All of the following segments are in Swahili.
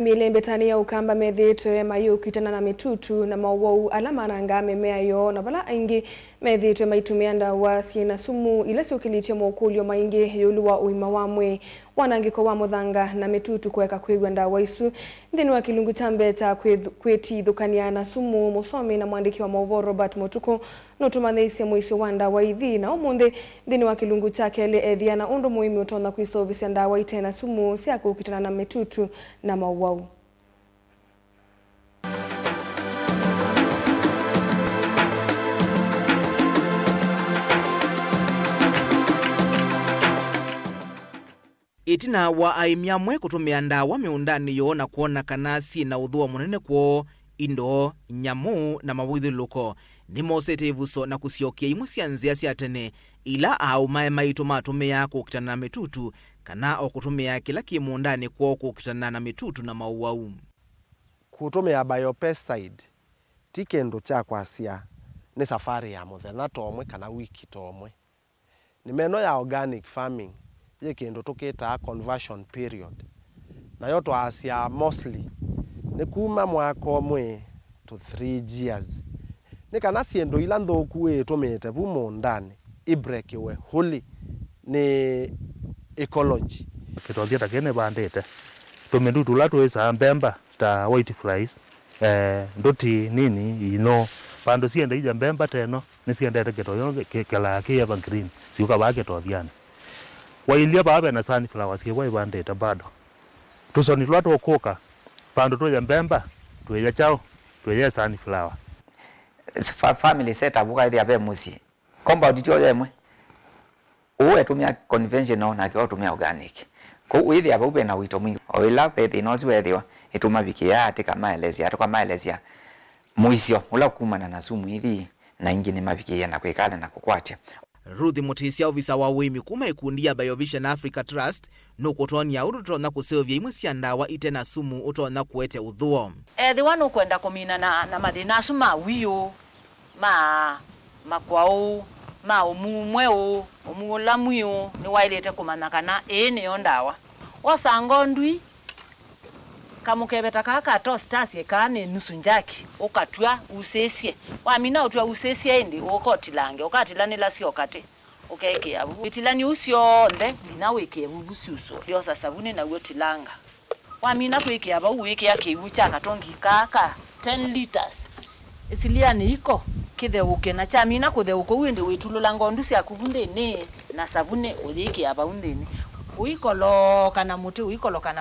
Milembetani ya ukamba methitwe mayukitana na mitutu na mawau alama nanga mimea yo na bala aingi methitwe maitumia ndawa ciina sumu ila ciukilitie mokulio maingi yuluwa uima wamwe wanangiko wa muthanga na mitutu kweka kwigwa ndawa isu nthini wa kilungu cha mbeta kwitithukania na sumu. Musomi na mwandiki wa mauvoro Robert Mutuku nutumatheisie muisio wa ndawa ithi na umuthi nthini wa kilungu cha keli ethia na undu muimi utona kwisovisia ndawa itena sumu cia kukitana na mitutu na mawau. Itina wa aimia mwe kutumia ndawa miundani yo na kuona kana na udhua munene kwa indo, nyamu na mawithuluko ni mosete ivuso na kusiokia imwe cianzia cia tene ila au mae maitu matumia kukitana na mitutu kana o kutumia kila kimundani kwa kukitana na mitutu na mauau. Kutumia biopesticide tikendo cha kwasia ni safari ya muthenya tomwe kana wiki tomwe. Ni meno ya organic farming ye kendo tukita conversion period na yo twasia mostly ni kuma mwaka omwe to 3 years. Ni kana siendo ila nthuku itumite bu mundani ibrekiwe huli ni ecology. Kitothia takene bandete tumendutu la twisa mbemba ta white flies ndoti nini ino pando sienda ija mbemba teno nisiendete kitoyo kela kia ba green siuka ba kitothiana wailia babe na sunflowers ke wai bandete bado tusoni lwato koka pando to mbemba tuya chao tuya sunflower family setup buka dia be musi compound tio yemwe uwe tumia conventional na kwa tumia organic ko uithi aba ube na wito mwingi oila pete no siwethiwa ituma bikia atika maelezia atoka maelezia muisio ula kumana na sumu hivi na ingine mabikia na kwekala na kukwatia. Ruth Mutisia ofisa wa wimi kuma ikundi ya Biovision Africa Trust nukutonia urutona kusilvia imwe cia ndawa itena sumu utona kuete udhuo. The one ukwenda kumina na mathina suma wiyo makwao ma umumweo umulamwiyo ni wailete kumana kana ni ndawa wasango ndui kamukebeta kaka tostasi kane nusu njaki ukatwa usesie wamina utwa usesie ndi ukotilange ukatilani la sio kate ukeke abu itilani usio nde linaweke bubususo lyo sabuni na wotilanga wamina kweke aba uweke yake ucha katongi kaka 10 liters isiliani iko kitheuke na chamina kutheuko wende witulula ngondu cia kubunde ni na sabuni uthike aba undeni uikoloka na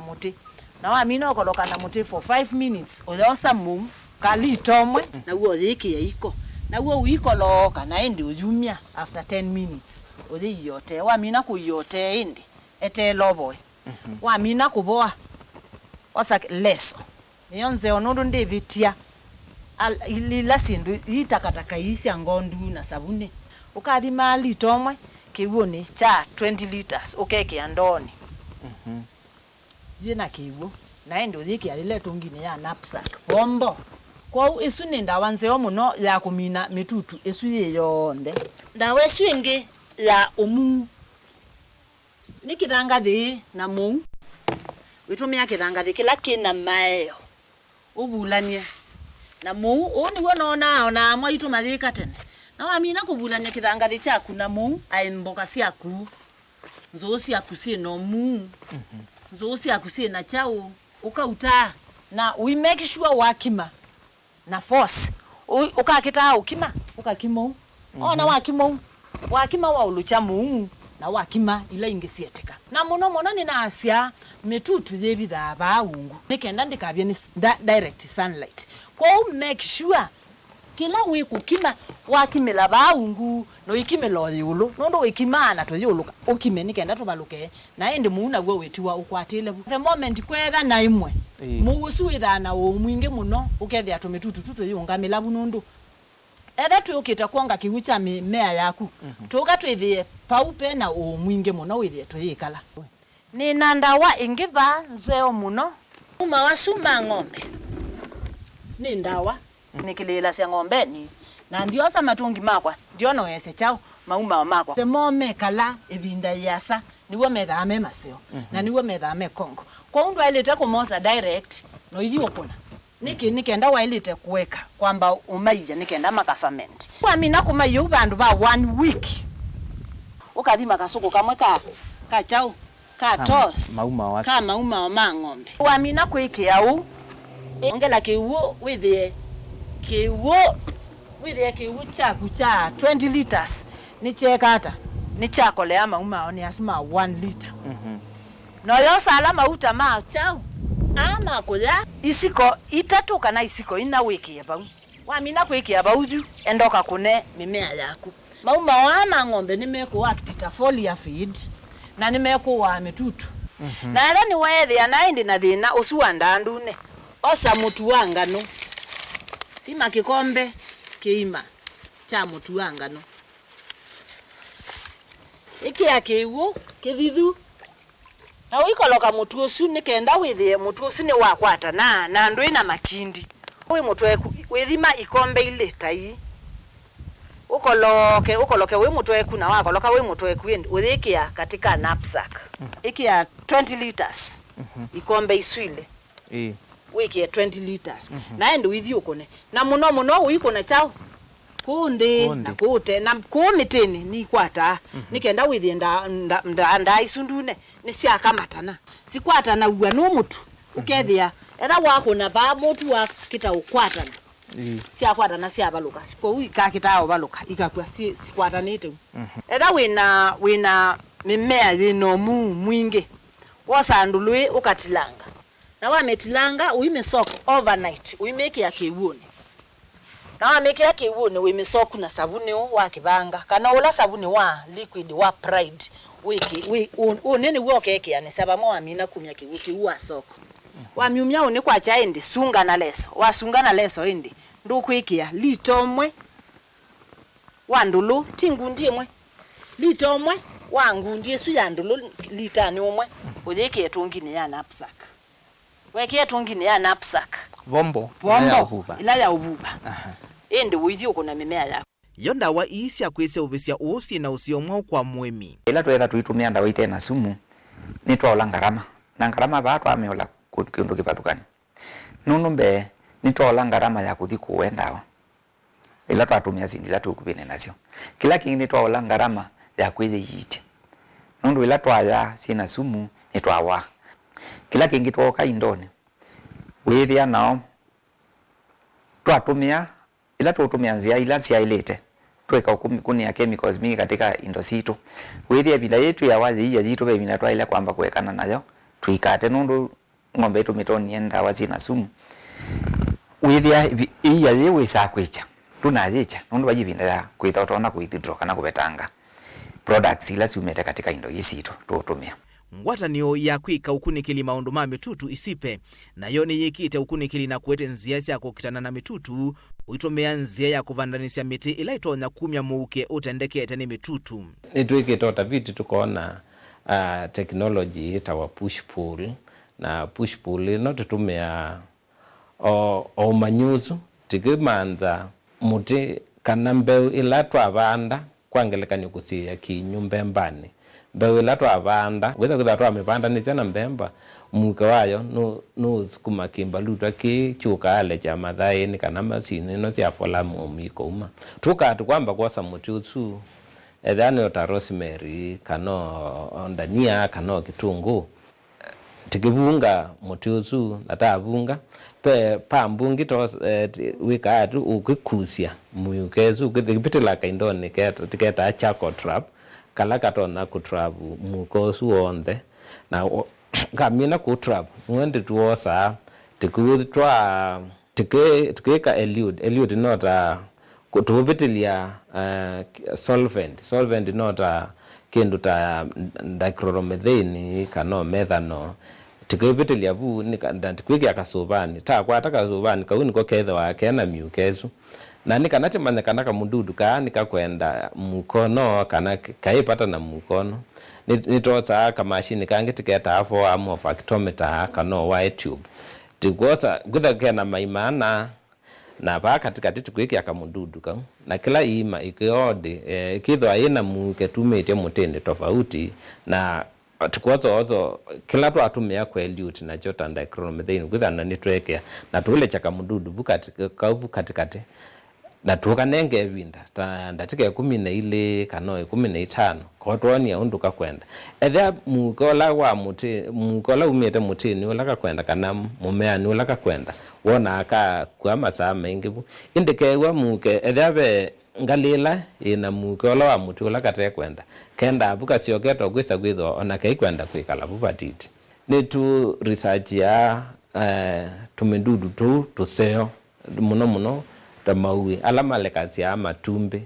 muti na wamina okoloka na muti for 5 minutes uyosa mum kalitomwe na uo thike iko na uo uikoloka na ende uyumia after 10 minutes uthi yote wamina kuyote ende ete loboy wamina kuboa wasa leso nionze onundu ndivitia ilila sindu itakataka isi ngondu na sabuni ukadi mali tomwe kiwone cha 20 liters ukeke andoni yena kiwo naende uthiki alile tungine ya knapsack bombo kwa isu ni ndawa nzeo muno ya kumina mitutu isu yonde ndawa isu ingi ya umu nikithanga thi na mu witumia kithanga thi kila kina mayo ubulania na mu oni wona ona mwitu mathika tene na wamina kubulania kithanga thi chaku na mu aimboka ciaku nzosi akusie no mu nzosi akusie na chao ukauta na we make sure wakima na force ukakita ukima ukakimo ona wakima wa ulucha mu na wakima ila ingesieteka na muno ni na asia mitutu thebitha baungu nikenda ndikabye ni direct sunlight kwa make sure kila wiku kima wakimela baungu no ikimelo yulu nondo wikimana to yulu ukime nikenda to baluke na ende muuna gwe wetiwa ukwatile the moment kwetha na imwe mugusu witha na umwinge muno ukethia to mitutu tutu yungamela bunundu etha tuyukita kwanga kiwicha mimea yaku tuka twithie paupe na umwinge muno withie tuyikala ni nandawa ingiva nzeo muno uma wasuma ng'ombe ni ndawa nikilela cia ng'ombe ni na ndiosa matungi makwa ndio no ese chao mauma makwa the more kala ebinda yasa niwo methame maseo na niwo methame kongo kwa undu ailete kumosa direct no ithio kuna nikenda wailite kuweka kwamba umaija nikenda makafament kwa mina kumayo bandu ba 1 week ukathima kasuku kamwe ka chau ka tos mauma wa mang'ombe wa mina kuikia u ongela kiwo withie chaku cha 20 liters ni chekata ni chakolea mauma ni asma 1 liter no yo sala mauta ma chau ama kuya isiko itatu kana isiko ina wiki yaba wa mina kuikia bauju endoka kune mimea yaku mauma wa mang'ombe nimekuwa kitita foliar feed na nimekuwa mitutu na era ni wethi anaindi na thina usuwa ndandune osa mutu wa ngano tima kikombe kiima cha mutu wa ngano iki akiwo kithithu na wikoloka mutu usu nikenda withie mutu usu ni wakwata na ndu ina makindi wi mutu withima ikombe ile tai ukoloke wi mutu weku na wakoloka wi mutu weku uthikia katika knapsack ikia 20 liters ikombe iswile wiki ya 20 liters na endo withio kone na muno uiko chao kundi na kute na kumitini ni kwata nikenda withie nda isundune ni sia kamatana sikwata na uwa no mutu ukethia etha wako na ba mutu wa kita ukwatana sia kwata na sia baluka siko uika kitao baluka ikakwa sikwata nite etha wina mimea yino mwingi wasandulwe ukatilanga na wametilanga uime soak overnight uimeke ya kiwuni na wameke ya kiwuni uime soak na sabuni wa kibanga kana ula sabuni wa liquid wa pride wiki unene wokeke yani sabamo amina kumya kiwiki wa soak wa myumya une kwa chaindi sunga na leso wasunga na leso indi ndukwikia litomwe wandulu tingundi mwe litomwe wangundi su yandulu litani umwe uthike tungine ya knapsack weke tungine ya knapsack bombo ila ya ububa ende withio kuna mimea yako yo ndawa isi akwise ubisia usi na usiomwa kwa mwemi ila twetha tuitumia ndawa ite na sumu ni twaola ngarama na ngarama batu ameola kindu kipathukani nunumbe ni twaola ngarama ya kuthi kuwendawa ila twatumia sindu ila tukupine nacio kila kingi twaola ngarama ya kwithe yite nundu ila twaya sina sumu ni twawa kila kingi twoka indone withia nao twatumia ila tutumia nzia ila cia ilete tweka kunia chemicals mingi katika indo situ withia bila yetu ya wazi ya jitu be mina twaila kwamba kuwekana nayo tuikate nundu ng'ombe yetu mitoni enda wazi na sumu withia iya yewe sa kwicha tunajicha nundu wajibinda ya kwithotona kuithidro kana kubetanga products ila siumete katika indo yisitu tutumia ngwatanio ya kwika ukunikili maundu ma mitutu isipe nayo ni yikite ukunikili na kuwete nzia cia kukitana na mitutu uitomea nzia ya kuvandanisya miti ila itonya kumya muuke utendekete ni mitutu nitwikite utafiti tukaona technology itawa push pull na push pull ino tutumia o manyuzu tikimanza muti kana mbeu ila twavanda kwangelekani kusia kinyumbe mbani mbeu ila twavanda gwitha twamivanda ni chana mbemba muke wayo no kuma kimbaluta ki chuka ale cha mathaini kana masini no cia fola mumiko uma tukatu kwamba kwasa muti usu ethani ota rosemary kano ndania kano kitungu tikibunga muti usu natabunga pe pambungi to wikatu ukikusia muyukezu kithipitila kaindoni tiketa charcoal trap kala katona kutrap mukosu onde na kamina kutrap mwende tuosa tikutwa tikeka elude nota kutupitilia solvent nota kindu ta dichloromethane kano methano tikipitilia bu ndikwiki akasubani ta kwata kasubani kauni ko ketho wake na miukezu na nikanati manyakana ka mundudu ka nikakwenda mukono kana kaipata na mukono nitotsa ka machine kange tiketa afo amo factometer kano wire tube tikosa gutha na maimana na ba katika tikwiki akamundudu ka na kila ima ikiode ikithwa ina muke tumete mutende tofauti na tukozo kila tu atumia kwa elute na chota dichloromethane kuthana ni twekea na tule chaka mududu katikati na tukanenge winda ta ndatike 12 kana 15 ko twonia unduka kwenda etha mukola wa muti mukola umete muti ni ulaka kwenda kana mumea ni ulaka kwenda wona aka kwa masaa mengi indikewa muke etha be ngalila ina mukola wa muti ulaka te kwenda kenda abuka sioketo gwisa gwitho ona kai kwenda kwikala bubatiti ni tu research ya tumendudu tu tuseo muno tamaui alama lekasi ya matumbi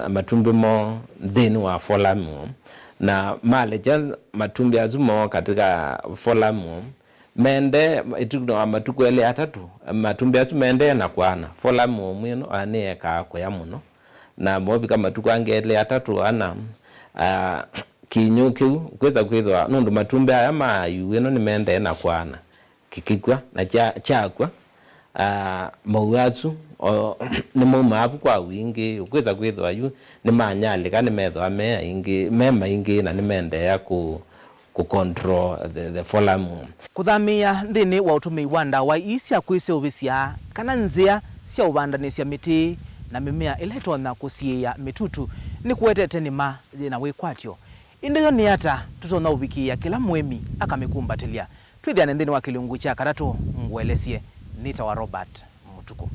matumbi mo thini wa folamu na maleja matumbi azumo katika folamu mende ituno matuko ele atatu matumbi azu mende na kwana folamu mwino ane ka kwa muno na mobi kama tuko angele atatu ana kinyuki kweza kwithwa nundu matumbi aya mayu ino ni mende na kwana kikikwa na chakwa mauazu ni mumabu kwa wingi ukweza kwithwa yu ni manyali kana methwa me ingi mema ingi na ni mende ya ku control the folamu kuthamia nthini wa utumi wa ndawa isi akwise ubisia kana nzia cia ubandanisya miti na mimea iletwa na kusiia mitutu ni kuwetete nima na wikwatyo indeyo ni ata tutona ubikia kila mwemi akamikumbatilia twithiane nthini wa kilungu cha karatu ngwelesie nita wa Robert Mutuku.